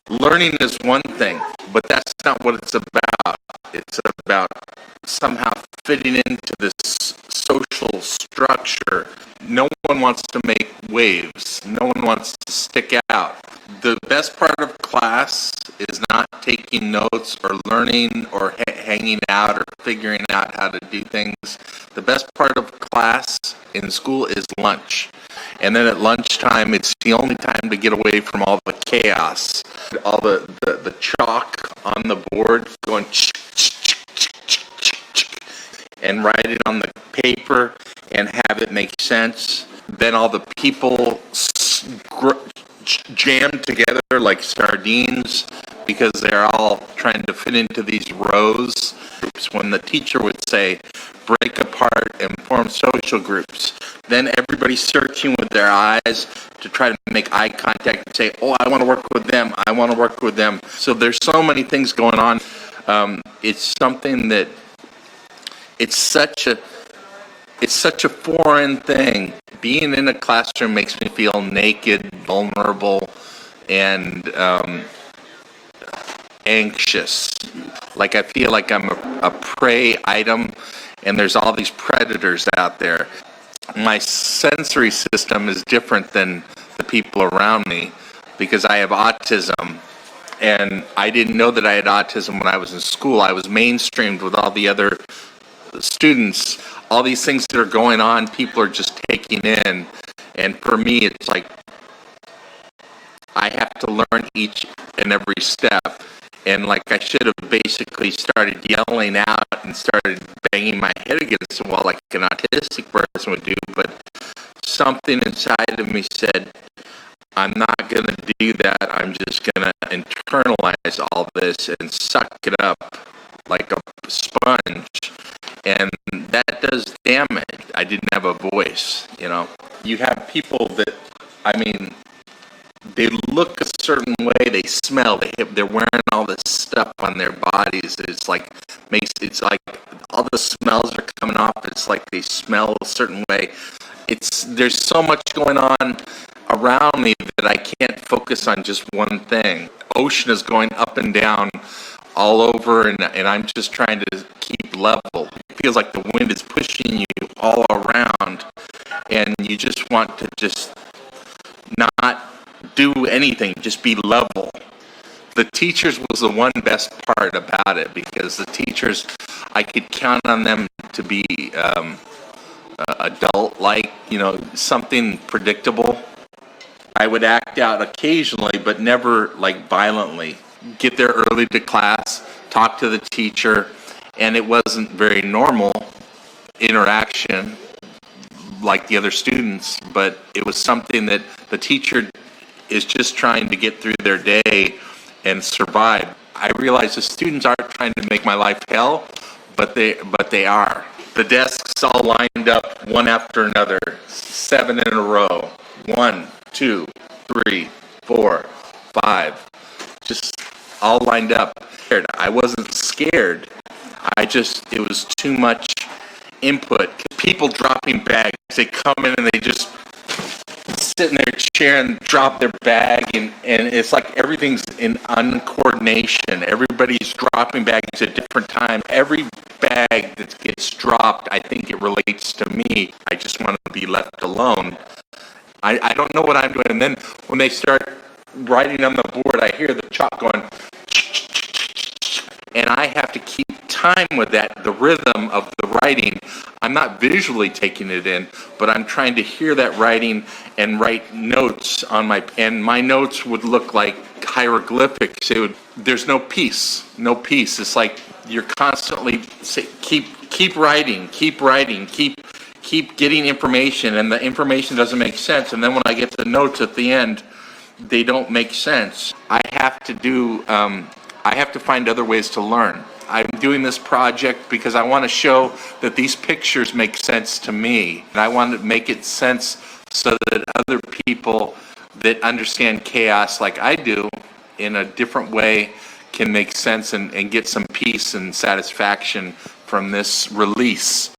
learning is one thing, but that's not what it's about. It's about somehow fitting into this social structure. No one wants to make waves. No one wants to stick out. The best part of class is not taking notes or learning or hanging out or figuring out how to do things. The best part of class in school is lunch. And then at lunchtime, it's the only time to get away from all the chaos, all the chalk on the board going and write it on the paper and have it make sense. Then all the people jammed together like sardines because they're all trying to fit into these rows. When the teacher would say, break apart and form social groups, then everybody's searching with their eyes to try to make eye contact and say, oh, I want to work with them, I want to work with them. So there's so many things going on. It's something that it's such a foreign thing. Being in a classroom makes me feel naked, vulnerable, and anxious. Like I feel like I'm a prey item, and there's all these predators out there. My sensory system is different than the people around me because I have autism. And I didn't know that I had autism when I was in school. I was mainstreamed with all the other students. All these things that are going on, people are just taking in. And for me, it's like I have to learn each and every step. And like I should have basically started yelling out and started banging my head against the wall like an autistic person would do. But something inside of me said, I'm not going to do that. I'm just going to internalize all this and suck it up like a sponge. And that does damage. I didn't have a voice, you know. You have people that, I mean, they look a certain way, they smell, they're wearing all this stuff on their bodies. It's like all the smells are coming off. It's like they smell a certain way. There's so much going on around me that I can't focus on just one thing. Ocean is going up and down all over, and I'm just trying to keep level. It feels like the wind is pushing you all around, and you just want to just not do anything, just be level. The teachers was the one best part about it, because the teachers, I could count on them to be adult-like, you know, something predictable. I would act out occasionally, but never like violently. Get there early to class, talk to the teacher, and it wasn't very normal interaction like the other students, but it was something that the teacher is just trying to get through their day and survive. I realize the students aren't trying to make my life hell, but they are. The desks all lined up one after another, 7 in a row. 1, 2, 3, 4, 5, just all lined up. I wasn't scared. It was too much input. People dropping bags, they come in and they just sit in their chair and drop their bag, and it's like everything's in uncoordination. Everybody's dropping bags at different times. Every bag that gets dropped, I think it relates to me. I just want to be left alone. I don't know what I'm doing. And then when they start writing on the board, I hear the chalk going, and I have to keep time with that, the rhythm of the writing. I'm not visually taking it in, but I'm trying to hear that writing and write notes on and my notes would look like hieroglyphics. There's no peace. It's like you're constantly keep writing, keep getting information, and the information doesn't make sense. And then when I get the notes at the end, they don't make sense. I have to find other ways to learn. I'm doing this project because I want to show that these pictures make sense to me. And I want to make it sense so that other people that understand chaos like I do in a different way can make sense and get some peace and satisfaction from this release.